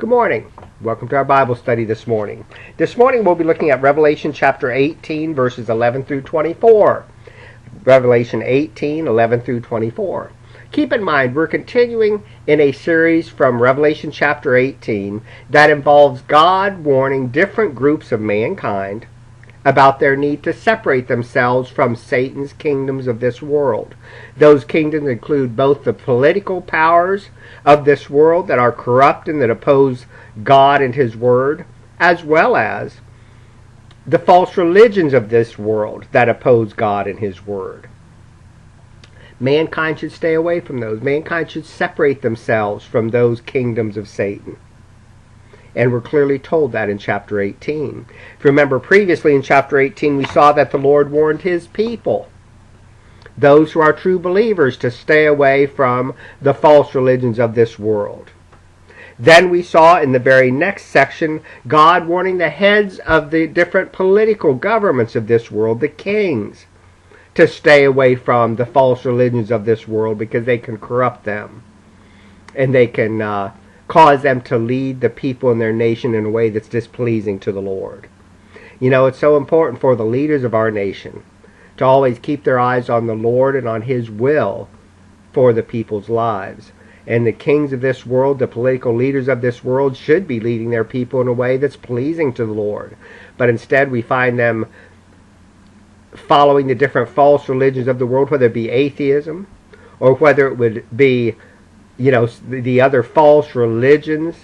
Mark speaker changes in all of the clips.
Speaker 1: Good morning. Welcome to our Bible study this morning. This morning we'll be looking at Revelation chapter 18, verses 11 through 24. Revelation 18, 11 through 24. Keep in mind, we're continuing in a series from Revelation chapter 18 that involves God warning different groups of mankind about their need to separate themselves from Satan's kingdoms of this world. Those kingdoms include both the political powers of this world that are corrupt and that oppose God and His Word, as well as the false religions of this world that oppose God and His Word. Mankind should stay away from those. Mankind should separate themselves from those kingdoms of Satan. And we're clearly told that in chapter 18. If you remember previously in chapter 18, we saw that the Lord warned His people, those who are true believers, to stay away from the false religions of this world. Then we saw in the very next section, God warning the heads of the different political governments of this world, the kings, to stay away from the false religions of this world because they can corrupt them. And they can cause them to lead the people in their nation in a way that's displeasing to the Lord. You know, it's so important for the leaders of our nation to always keep their eyes on the Lord and on His will for the people's lives. And the kings of this world, the political leaders of this world, should be leading their people in a way that's pleasing to the Lord. But instead we find them following the different false religions of the world, whether it be atheism or whether it would be the other false religions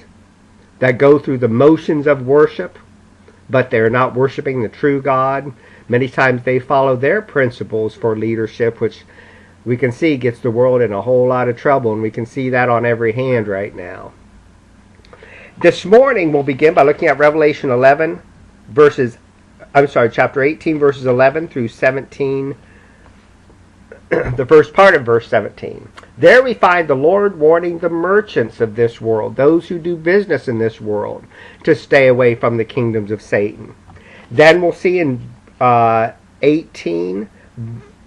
Speaker 1: that go through the motions of worship, but they're not worshiping the true God. Many times they follow their principles for leadership, which we can see gets the world in a whole lot of trouble, and we can see that on every hand right now. This morning we'll begin by looking at Revelation chapter 18, verses 11 through 17, the first part of verse 17. There we find the Lord warning the merchants of this world, those who do business in this world, to stay away from the kingdoms of Satan. Then we'll see in 18,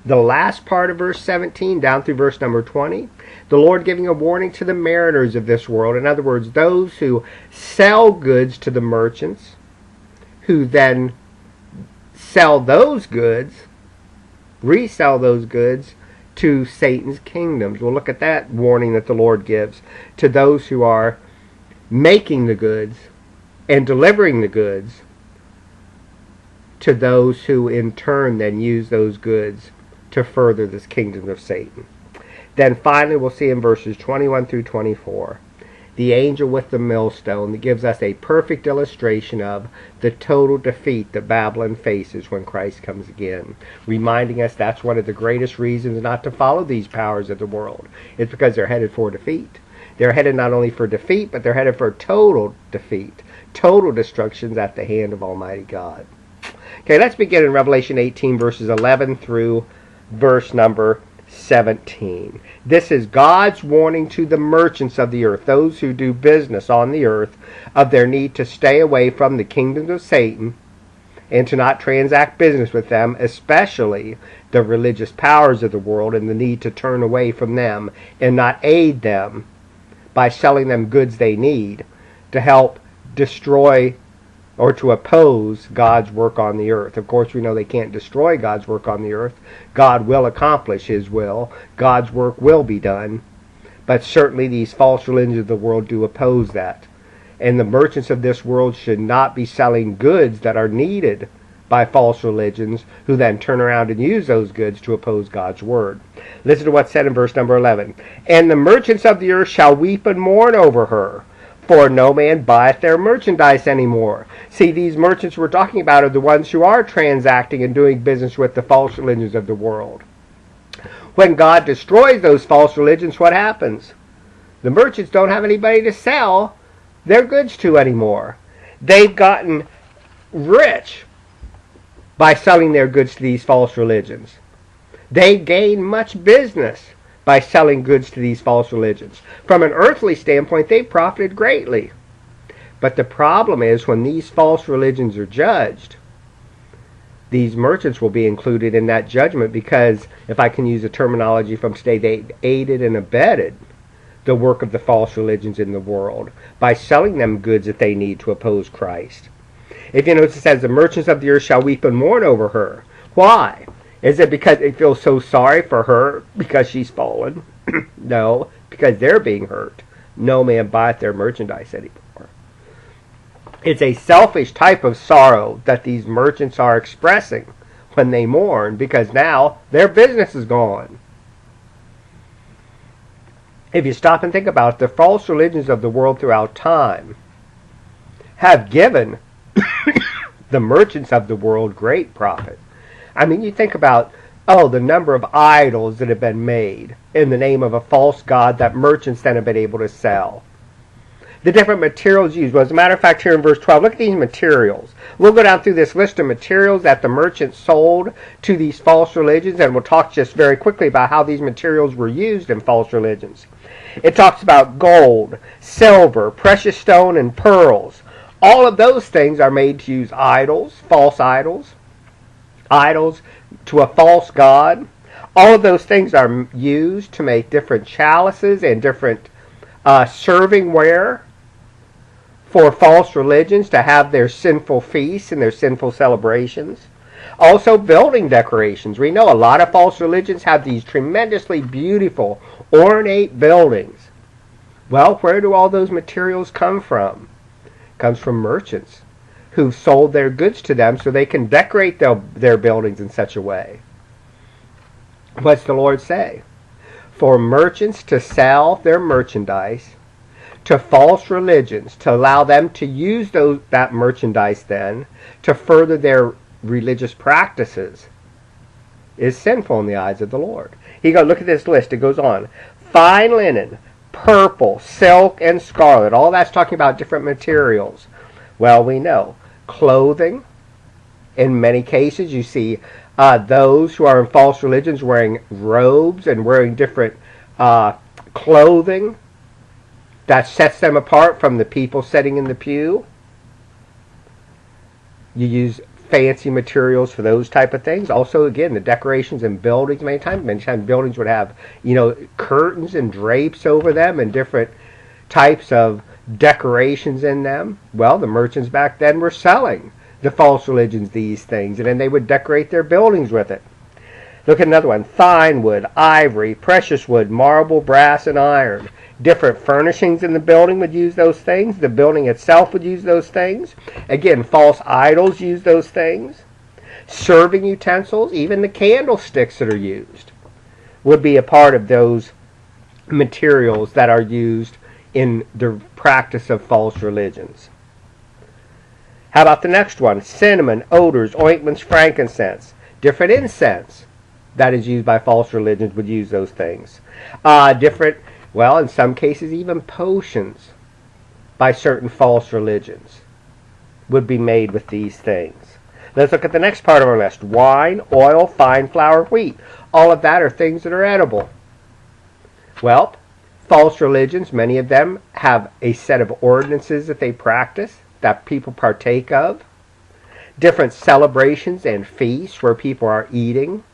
Speaker 1: the last part of verse 17, down through verse number 20, the Lord giving a warning to the mariners of this world. In other words, those who sell goods to the merchants, who then sell those goods, resell those goods to Satan's kingdoms. We'll look at that warning that the Lord gives to those who are making the goods and delivering the goods to those who in turn then use those goods to further this kingdom of Satan. Then finally we'll see in verses 21 through 24 the angel with the millstone that gives us a perfect illustration of the total defeat that Babylon faces when Christ comes again, reminding us that's one of the greatest reasons not to follow these powers of the world. It's because they're headed for defeat. They're headed not only for defeat, but they're headed for total defeat, total destructions at the hand of Almighty God. Okay, let's begin in Revelation 18, verses 11 through verse number 17. This is God's warning to the merchants of the earth, those who do business on the earth, of their need to stay away from the kingdoms of Satan and to not transact business with them, especially the religious powers of the world, and the need to turn away from them and not aid them by selling them goods they need to help destroy or to oppose God's work on the earth. Of course, we know they can't destroy God's work on the earth. God will accomplish His will. God's work will be done. But certainly these false religions of the world do oppose that. And the merchants of this world should not be selling goods that are needed by false religions, who then turn around and use those goods to oppose God's word. Listen to what's said in verse number 11. And the merchants of the earth shall weep and mourn over her, for no man buyeth their merchandise anymore. See, these merchants we're talking about are the ones who are transacting and doing business with the false religions of the world. When God destroys those false religions, what happens? The merchants don't have anybody to sell their goods to anymore. They've gotten rich by selling their goods to these false religions. They gain much business by selling goods to these false religions. From an earthly standpoint, they've profited greatly. But the problem is, when these false religions are judged, these merchants will be included in that judgment because, if I can use a terminology from today, they aided and abetted the work of the false religions in the world by selling them goods that they need to oppose Christ. If you notice, it says, the merchants of the earth shall weep and mourn over her. Why? Is it because they feel so sorry for her because she's fallen? No, because they're being hurt. No man buyeth their merchandise anymore. It's a selfish type of sorrow that these merchants are expressing when they mourn, because now their business is gone. If you stop and think about it, the false religions of the world throughout time have given the merchants of the world great profit. I mean, you think about, the number of idols that have been made in the name of a false god that merchants then have been able to sell. The different materials used. Well, as a matter of fact, here in verse 12, look at these materials. We'll go down through this list of materials that the merchants sold to these false religions, and we'll talk just very quickly about how these materials were used in false religions. It talks about gold, silver, precious stone, and pearls. All of those things are made to use idols, false idols to a false god. All of those things are used to make different chalices and different serving ware for false religions to have their sinful feasts and their sinful celebrations. Also, building decorations. We know a lot of false religions have these tremendously beautiful, ornate buildings. Well, where do all those materials come from? It comes from merchants who've sold their goods to them so they can decorate their buildings in such a way. What's the Lord say? For merchants to sell their merchandise to false religions, to allow them to use that merchandise then to further their religious practices, is sinful in the eyes of the Lord. You go look at this list. It goes on. Fine linen, purple, silk, and scarlet. All that's talking about different materials. Well, we know. Clothing. In many cases, you see those who are in false religions wearing robes and wearing different clothing that sets them apart from the people sitting in the pew. You use fancy materials for those type of things. Also, again, the decorations in buildings. Many times buildings would have, curtains and drapes over them and different types of decorations in them. Well, the merchants back then were selling the false religions these things, and then they would decorate their buildings with it. Look at another one. Fine wood, ivory, precious wood, marble, brass, and iron. Different furnishings in the building would use those things. The building itself would use those things. Again, false idols use those things. Serving utensils, even the candlesticks that are used, would be a part of those materials that are used in the practice of false religions. How about the next one? Cinnamon, odors, ointments, frankincense. Different incense that is used by false religions would use those things. In some cases, even potions by certain false religions would be made with these things. Let's look at the next part of our list. Wine, oil, fine flour, wheat. All of that are things that are edible. Well, false religions, many of them have a set of ordinances that they practice, that people partake of. Different celebrations and feasts where people are eating.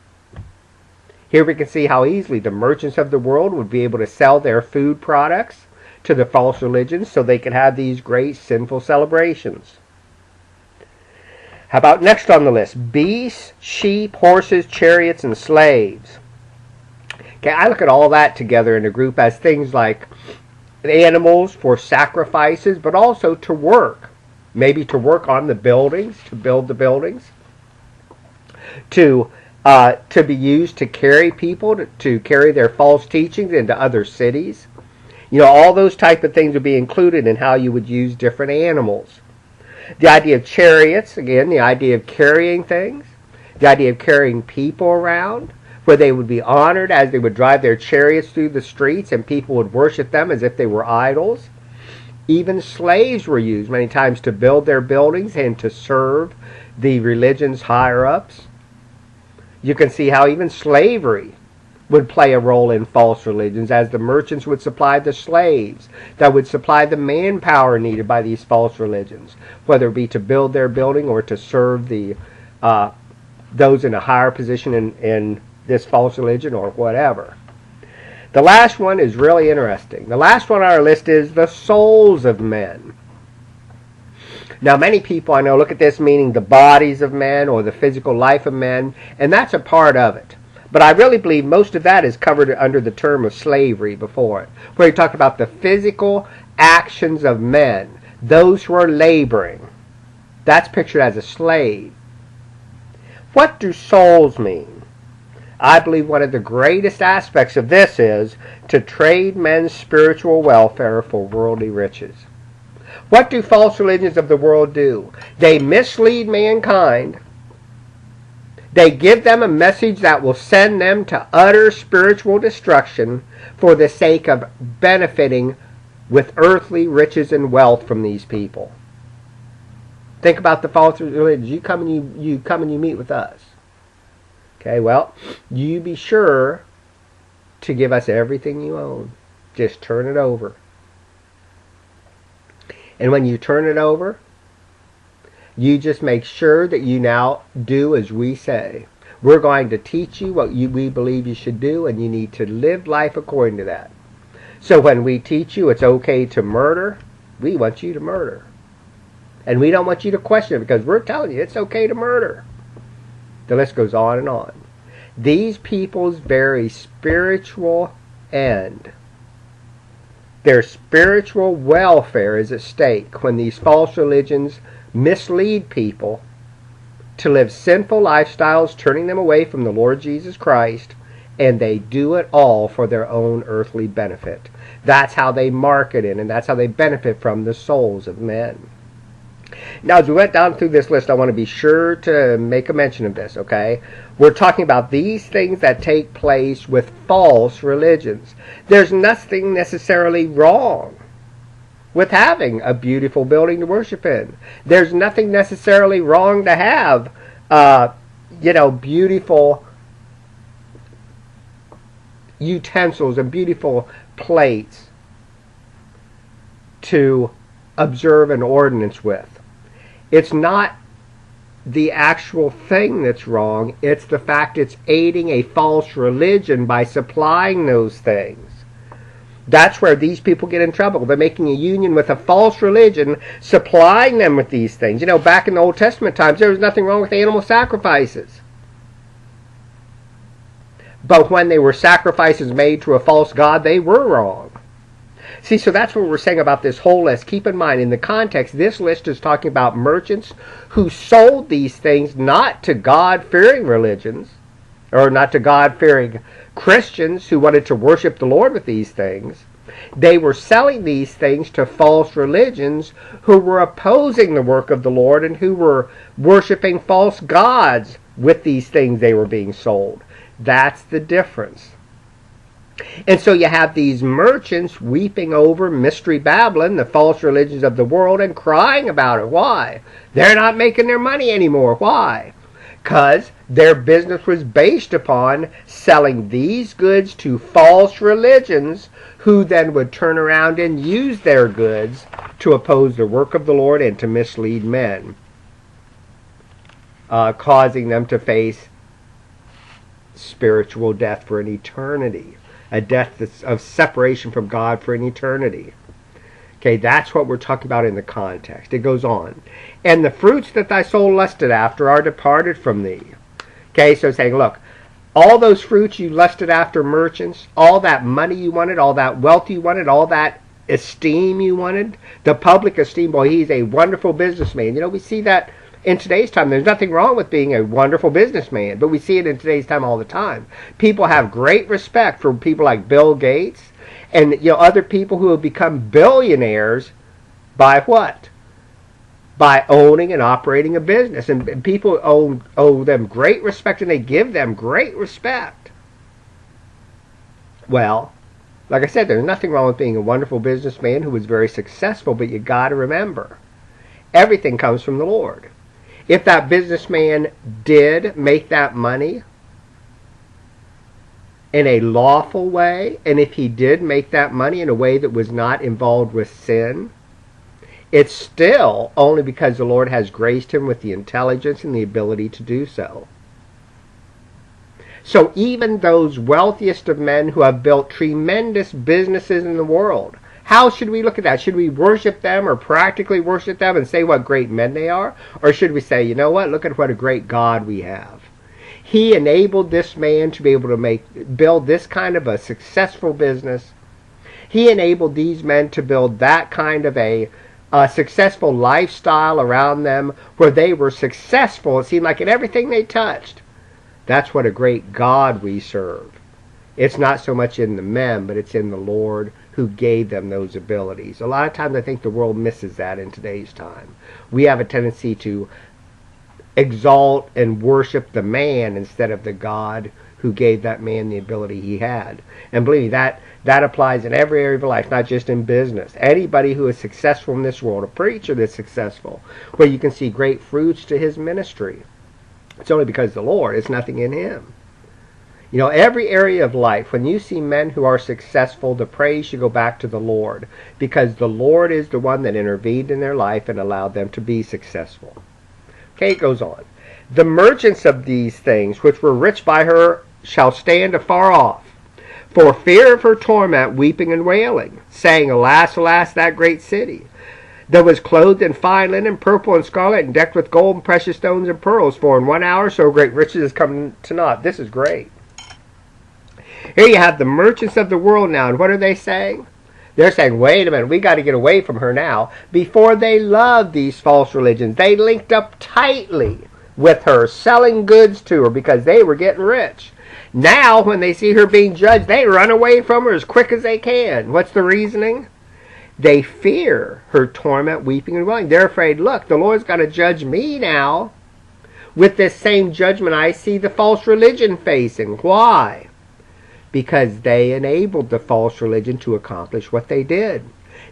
Speaker 1: Here we can see how easily the merchants of the world would be able to sell their food products to the false religions so they could have these great sinful celebrations. How about next on the list? Beasts, sheep, horses, chariots, and slaves. Okay, I look at all that together in a group as things like animals for sacrifices, but also to work. Maybe to work on the buildings, to build the buildings. To be used to carry people, to carry their false teachings into other cities. All those type of things would be included in how you would use different animals. The idea of chariots, again, the idea of carrying things. The idea of carrying people around, where they would be honored as they would drive their chariots through the streets and people would worship them as if they were idols. Even slaves were used many times to build their buildings and to serve the religion's higher-ups. You can see how even slavery would play a role in false religions, as the merchants would supply the slaves that would supply the manpower needed by these false religions, whether it be to build their building or to serve those in a higher position in this false religion or whatever. The last one is really interesting. The last one on our list is the souls of men. Now, many people I know look at this meaning the bodies of men or the physical life of men, and that's a part of it. But I really believe most of that is covered under the term of slavery before it, where he talked about the physical actions of men, those who are laboring. That's pictured as a slave. What do souls mean? I believe one of the greatest aspects of this is to trade men's spiritual welfare for worldly riches. What do false religions of the world do? They mislead mankind. They give them a message that will send them to utter spiritual destruction for the sake of benefiting with earthly riches and wealth from these people. Think about the false religions. You come and you meet with us. Okay, well, you be sure to give us everything you own. Just turn it over. And when you turn it over, you just make sure that you now do as we say. We're going to teach you what we believe you should do, and you need to live life according to that. So when we teach you it's okay to murder, we want you to murder. And we don't want you to question it because we're telling you it's okay to murder. The list goes on and on. These people's very spiritual end, their spiritual welfare is at stake when these false religions mislead people to live sinful lifestyles, turning them away from the Lord Jesus Christ, and they do it all for their own earthly benefit. That's how they market it, and that's how they benefit from the souls of men. Now, as we went down through this list, I want to be sure to make a mention of this, okay? We're talking about these things that take place with false religions. There's nothing necessarily wrong with having a beautiful building to worship in. There's nothing necessarily wrong to have, beautiful utensils and beautiful plates to observe an ordinance with. It's not the actual thing that's wrong. It's the fact it's aiding a false religion by supplying those things. That's where these people get in trouble. They're making a union with a false religion, supplying them with these things. You know, back in the Old Testament times, there was nothing wrong with animal sacrifices. But when they were sacrifices made to a false god, they were wrong. See, so that's what we're saying about this whole list. Keep in mind, in the context, this list is talking about merchants who sold these things not to God-fearing religions, or not to God-fearing Christians who wanted to worship the Lord with these things. They were selling these things to false religions who were opposing the work of the Lord and who were worshiping false gods with these things they were being sold. That's the difference. And so you have these merchants weeping over Mystery Babylon, the false religions of the world, and crying about it. Why? They're not making their money anymore. Why? Because their business was based upon selling these goods to false religions who then would turn around and use their goods to oppose the work of the Lord and to mislead men, causing them to face spiritual death for an eternity. A death that's of separation from God for an eternity. Okay, that's what we're talking about in the context. It goes on. And the fruits that thy soul lusted after are departed from thee. Okay, so it's saying, look, all those fruits you lusted after, merchants, all that money you wanted, all that wealth you wanted, all that esteem you wanted, the public esteem, boy, he's a wonderful businessman. You know, we see that in today's time. There's nothing wrong with being a wonderful businessman, but we see it in today's time all the time. People have great respect for people like Bill Gates and other people who have become billionaires by what? By owning and operating a business. And people owe them great respect, and they give them great respect. Well, like I said, there's nothing wrong with being a wonderful businessman who was very successful, but you got to remember, everything comes from the Lord. If that businessman did make that money in a lawful way, and if he did make that money in a way that was not involved with sin, it's still only because the Lord has graced him with the intelligence and the ability to do so. So even those wealthiest of men who have built tremendous businesses in the world, how should we look at that? Should we worship them or practically worship them and say what great men they are? Or should we say, you know what, look at what a great God we have. He enabled this man to be able to build this kind of a successful business. He enabled these men to build that kind of a successful lifestyle around them where they were successful, it seemed like, in everything they touched. That's what a great God we serve. It's not so much in the men, but it's in the Lord who gave them those abilities. A lot of times I think the world misses that in today's time. We have a tendency to exalt and worship the man instead of the God who gave that man the ability he had. And believe me, that applies in every area of life, not just in business. Anybody who is successful in this world, a preacher that's successful, where you can see great fruits to his ministry, it's only because of the Lord. It's nothing in him. You know, every area of life, when you see men who are successful, the praise should go back to the Lord, because the Lord is the one that intervened in their life and allowed them to be successful. Okay, it goes on. The merchants of these things, which were rich by her, shall stand afar off, for fear of her torment, weeping and wailing, saying, Alas, alas, that great city, that was clothed in fine linen, purple and scarlet, and decked with gold and precious stones and pearls, for in 1 hour so great riches has come to naught. This is great. Here you have the merchants of the world now, and what are they saying? They're saying, wait a minute, we got to get away from her now. Before they loved these false religions, they linked up tightly with her, selling goods to her because they were getting rich. Now, when they see her being judged, they run away from her as quick as they can. What's the reasoning? They fear her torment, weeping and wailing. They're afraid, look, the Lord's got to judge me now with this same judgment I see the false religion facing. Why? Because they enabled the false religion to accomplish what they did.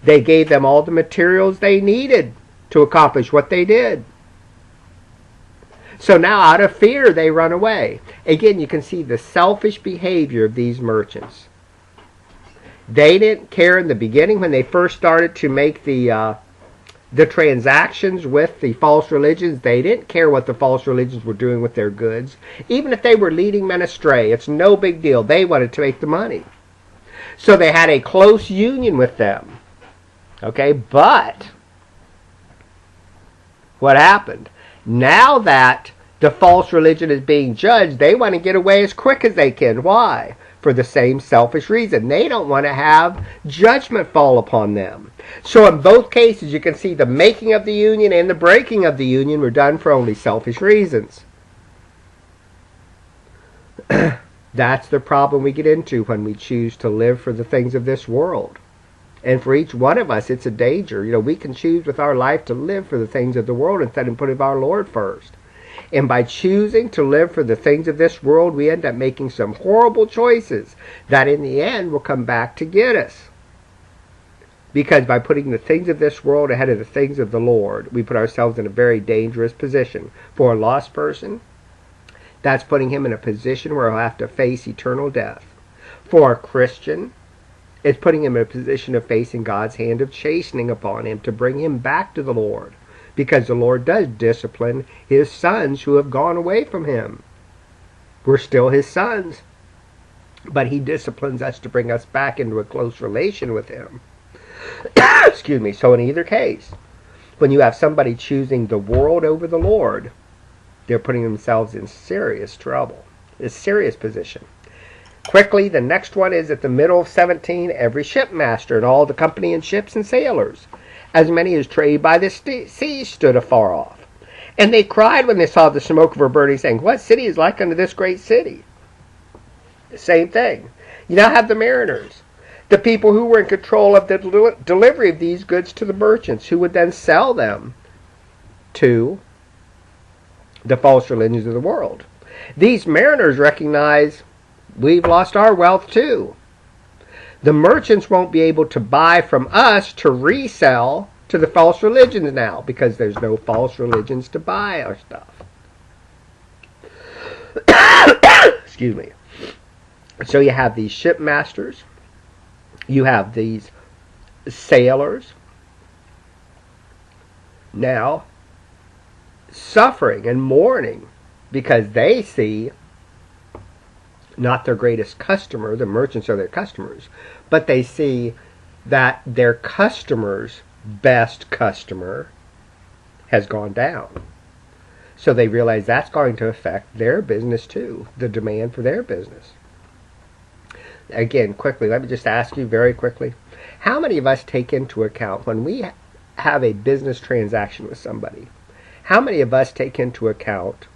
Speaker 1: They gave them all the materials they needed to accomplish what they did. So now, out of fear, they run away. Again, you can see the selfish behavior of these merchants. They didn't care in the beginning when they first started to make the transactions with the false religions. They didn't care what the false religions were doing with their goods. Even if they were leading men astray, it's no big deal. They wanted to make the money. So they had a close union with them. Okay, but what happened? Now that the false religion is being judged, they want to get away as quick as they can. Why? For the same selfish reason. They don't want to have judgment fall upon them. So in both cases, you can see the making of the union and the breaking of the union were done for only selfish reasons. That's the problem we get into when we choose to live for the things of this world. And for each one of us, it's a danger. You know, we can choose with our life to live for the things of the world instead of putting our Lord first. And by choosing to live for the things of this world, we end up making some horrible choices that in the end will come back to get us. Because by putting the things of this world ahead of the things of the Lord, we put ourselves in a very dangerous position. For a lost person, that's putting him in a position where he'll have to face eternal death. For a Christian, it's putting him in a position of facing God's hand of chastening upon him to bring him back to the Lord. Because the Lord does discipline his sons who have gone away from him. We're still his sons. But he disciplines us to bring us back into a close relation with him. Excuse me. So in either case, when you have somebody choosing the world over the Lord, they're putting themselves in serious trouble. A serious position. Quickly, the next one is at the middle of 17, every shipmaster and all the company in ships and sailors, as many as trade by the sea, stood afar off. And they cried when they saw the smoke of her burning, saying, What city is like unto this great city? The same thing. You now have the mariners, the people who were in control of the delivery of these goods to the merchants, who would then sell them to the false religions of the world. These mariners recognize, we've lost our wealth too. The merchants won't be able to buy from us to resell to the false religions now, because there's no false religions to buy our stuff. Excuse me. So you have these shipmasters, you have these sailors now suffering and mourning because they see not their greatest customer. The merchants are their customers. But they see that their customer's best customer has gone down. So they realize that's going to affect their business too, the demand for their business. Again, quickly, let me just ask you very quickly. How many of us take into account when we have a business transaction with somebody, how many of us take into account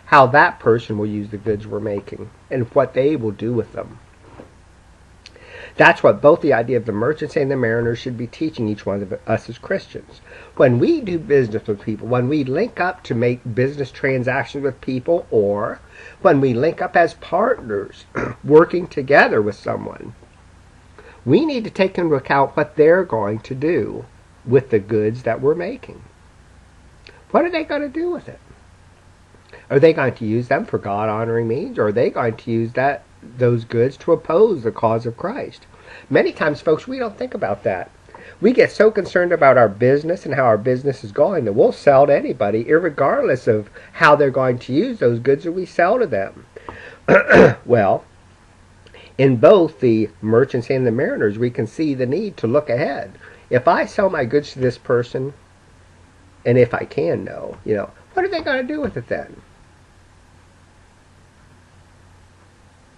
Speaker 1: how that person will use the goods we're making and what they will do with them? That's what both the idea of the merchants and the mariners should be teaching each one of us as Christians. When we do business with people, when we link up to make business transactions with people, or when we link up as partners working together with someone, we need to take into account what they're going to do with the goods that we're making. What are they going to do with it? Are they going to use them for God-honoring means, or are they going to use those goods to oppose the cause of Christ? Many times, folks, we don't think about that. We get so concerned about our business and how our business is going that we'll sell to anybody, irregardless of how they're going to use those goods that we sell to them. Well, in both the merchants and the mariners, we can see the need to look ahead. If I sell my goods to this person, and if I can know, what are they going to do with it then?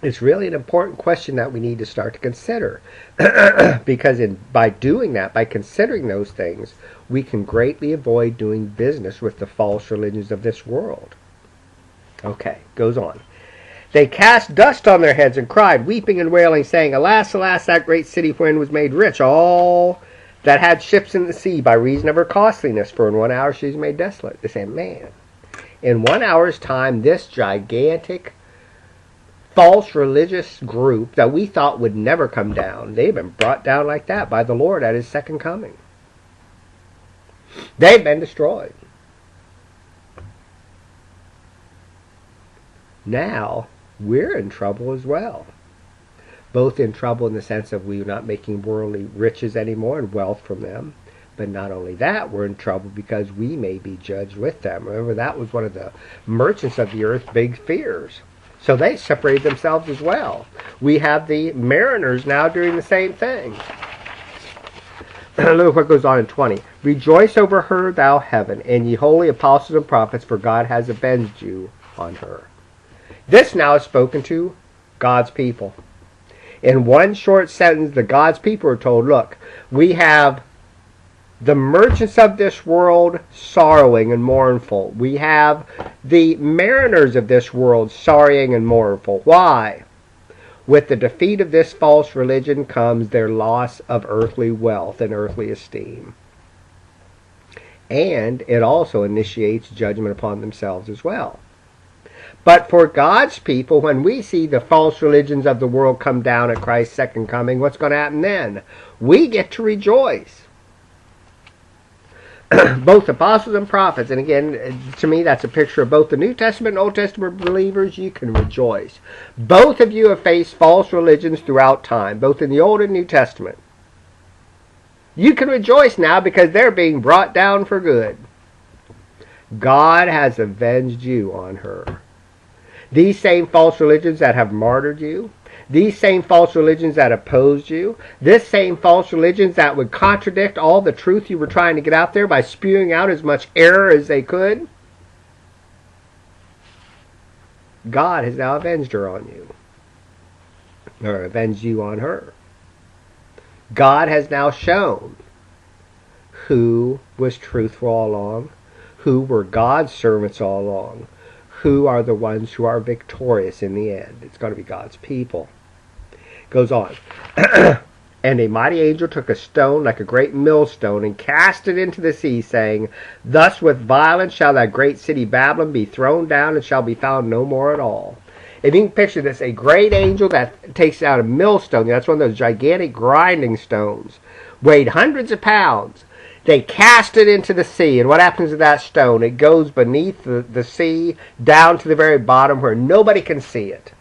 Speaker 1: It's really an important question that we need to start to consider. Because by doing that, by considering those things, we can greatly avoid doing business with the false religions of this world. Okay, goes on. They cast dust on their heads and cried, weeping and wailing, saying, Alas, alas, that great city wherein was made rich all that had ships in the sea by reason of her costliness, for in 1 hour she was made desolate. They say, man, in 1 hour's time, this gigantic false religious group that we thought would never come down, they've been brought down like that by the Lord at his second coming. They've been destroyed. Now, we're in trouble as well. Both in trouble in the sense of we're not making worldly riches anymore and wealth from them. But not only that, we're in trouble because we may be judged with them. Remember, that was one of the merchants of the earth's big fears. So they separated themselves as well. We have the mariners now doing the same thing. Look what goes on in 20. Rejoice over her, thou heaven, and ye holy apostles and prophets, for God has avenged you on her. This now is spoken to God's people. In one short sentence, the God's people are told, look, we have the merchants of this world sorrowing and mournful. We have the mariners of this world sorrowing and mournful. Why? With the defeat of this false religion comes their loss of earthly wealth and earthly esteem. And it also initiates judgment upon themselves as well. But for God's people, when we see the false religions of the world come down at Christ's second coming, what's going to happen then? We get to rejoice. Both apostles and prophets, and again, to me, that's a picture of both the New Testament and Old Testament believers. You can rejoice. Both of you have faced false religions throughout time, both in the Old and New Testament. You can rejoice now because they're being brought down for good. God has avenged you on her. These same false religions that have martyred you, these same false religions that opposed you, this same false religions that would contradict all the truth you were trying to get out there by spewing out as much error as they could, God has now avenged her on you. Or avenged you on her. God has now shown who was truthful all along, who were God's servants all along, who are the ones who are victorious in the end. It's going to be God's people. Goes on. And a mighty angel took a stone like a great millstone and cast it into the sea, saying, Thus with violence shall that great city Babylon be thrown down and shall be found no more at all. If you can picture this, a great angel that takes out a millstone, that's one of those gigantic grinding stones, weighed hundreds of pounds. They cast it into the sea, and what happens to that stone? It goes beneath the sea, down to the very bottom where nobody can see it.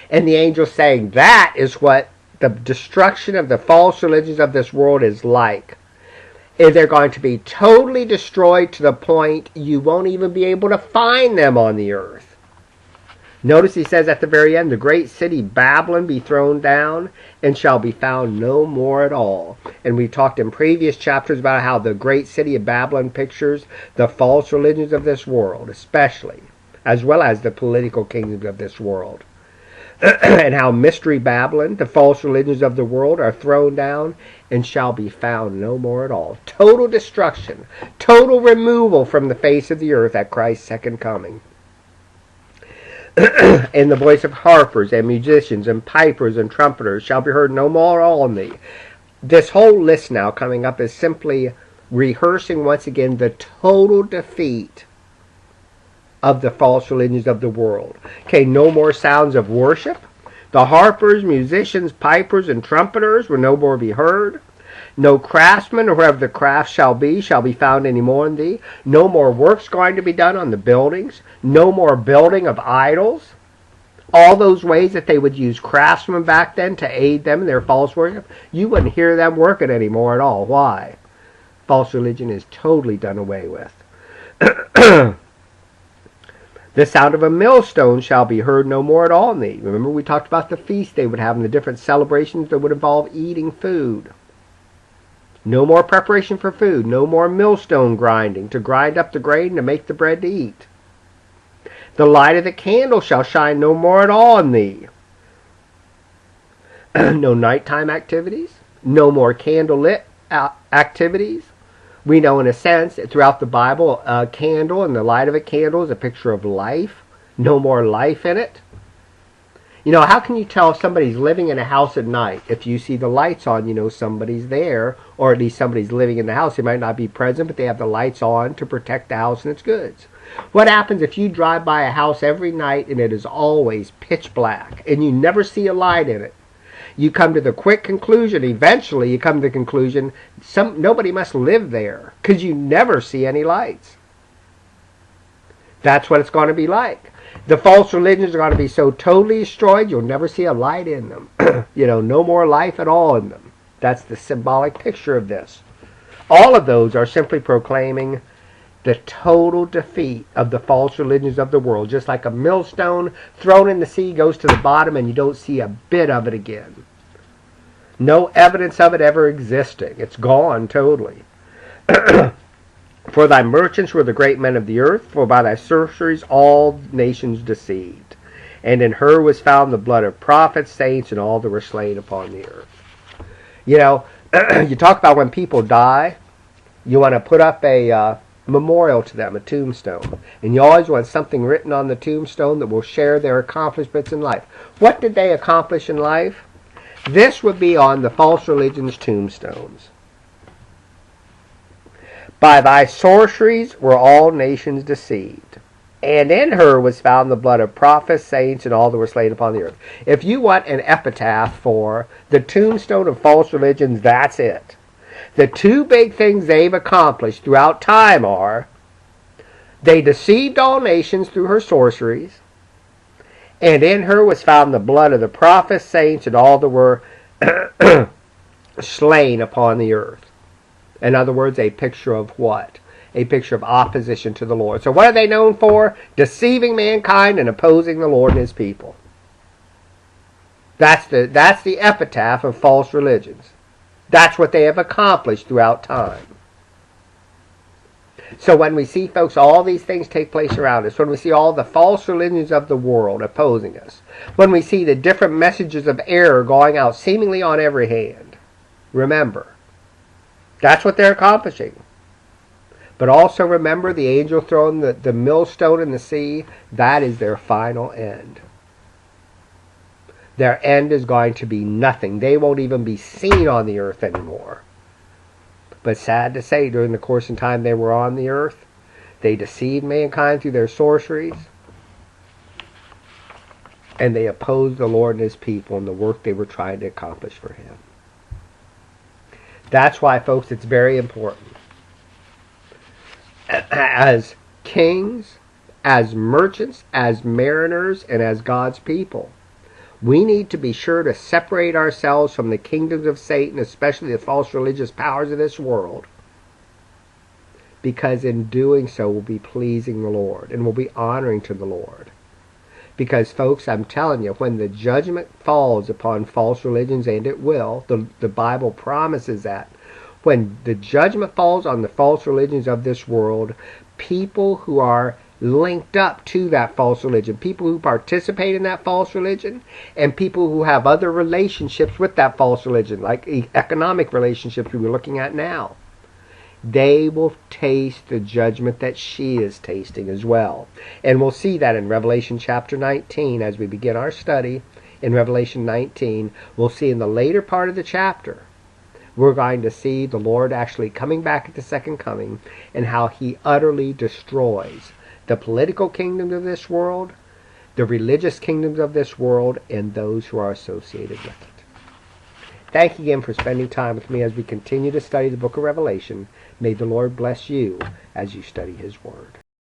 Speaker 1: And the angel saying, that is what the destruction of the false religions of this world is like. They're going to be totally destroyed to the point you won't even be able to find them on the earth. Notice he says at the very end, the great city Babylon be thrown down and shall be found no more at all. And we talked in previous chapters about how the great city of Babylon pictures the false religions of this world, especially, as well as the political kingdoms of this world. And how Mystery Babylon, the false religions of the world, are thrown down and shall be found no more at all. Total destruction, total removal from the face of the earth at Christ's second coming. And the voice of harpers and musicians and pipers and trumpeters shall be heard no more at all in thee. This whole list now coming up is simply rehearsing once again the total defeat of the false religions of the world. Okay, no more sounds of worship. The harpers, musicians, pipers, and trumpeters will no more be heard. No craftsman, or wherever the craft shall be found any more in thee. No more works going to be done on the buildings. No more building of idols. All those ways that they would use craftsmen back then to aid them in their false worship, you wouldn't hear them working anymore at all. Why? False religion is totally done away with. The sound of a millstone shall be heard no more at all in thee. Remember we talked about the feast they would have and the different celebrations that would involve eating food. No more preparation for food. No more millstone grinding to grind up the grain to make the bread to eat. The light of the candle shall shine no more at all in thee. No nighttime activities. No more candlelit activities. We know in a sense that throughout the Bible, a candle and the light of a candle is a picture of life. No more life in it. You know, how can you tell if somebody's living in a house at night? If you see the lights on, you know somebody's there, or at least somebody's living in the house. They might not be present, but they have the lights on to protect the house and its goods. What happens if you drive by a house every night and it is always pitch black and you never see a light in it? You come to the quick conclusion, eventually you come to the conclusion, nobody must live there because you never see any lights. That's what it's going to be like. The false religions are going to be so totally destroyed, you'll never see a light in them. You know, no more life at all in them. That's the symbolic picture of this. All of those are simply proclaiming the total defeat of the false religions of the world. Just like a millstone thrown in the sea goes to the bottom and you don't see a bit of it again. No evidence of it ever existing. It's gone totally. For thy merchants were the great men of the earth, for by thy sorceries all nations deceived. And in her was found the blood of prophets, saints, and all that were slain upon the earth. You know, you talk about when people die, you want to put up a memorial to them, a tombstone. And you always want something written on the tombstone that will share their accomplishments in life. What did they accomplish in life? This would be on the false religion's tombstones. By thy sorceries were all nations deceived. And in her was found the blood of prophets, saints, and all that were slain upon the earth. If you want an epitaph for the tombstone of false religions, that's it. The two big things they've accomplished throughout time are, they deceived all nations through her sorceries, and in her was found the blood of the prophets, saints, and all that were slain upon the earth. In other words, a picture of what? A picture of opposition to the Lord. So what are they known for? Deceiving mankind and opposing the Lord and His people. That's the epitaph of false religions. That's what they have accomplished throughout time. So when we see, folks, all these things take place around us, when we see all the false religions of the world opposing us, when we see the different messages of error going out seemingly on every hand, remember, that's what they're accomplishing. But also remember, the angel throwing the millstone in the sea, that is their final end. Their end is going to be nothing. They won't even be seen on the earth anymore. But sad to say, during the course of time they were on the earth, they deceived mankind through their sorceries, and they opposed the Lord and His people and the work they were trying to accomplish for Him. That's why, folks, it's very important. As kings, as merchants, as mariners, and as God's people, we need to be sure to separate ourselves from the kingdoms of Satan, especially the false religious powers of this world, because in doing so we'll be pleasing the Lord and we'll be honoring to the Lord. Because, folks, I'm telling you, when the judgment falls upon false religions, and it will, the Bible promises that, when the judgment falls on the false religions of this world, people who are linked up to that false religion, people who participate in that false religion, and people who have other relationships with that false religion, like economic relationships we were looking at now, they will taste the judgment that she is tasting as well. And we'll see that in Revelation chapter 19 as we begin our study in Revelation 19. We'll see in the later part of the chapter, we're going to see the Lord actually coming back at the second coming and how he utterly destroys the political kingdoms of this world, the religious kingdoms of this world, and those who are associated with it. Thank you again for spending time with me as we continue to study the book of Revelation. May the Lord bless you as you study his word.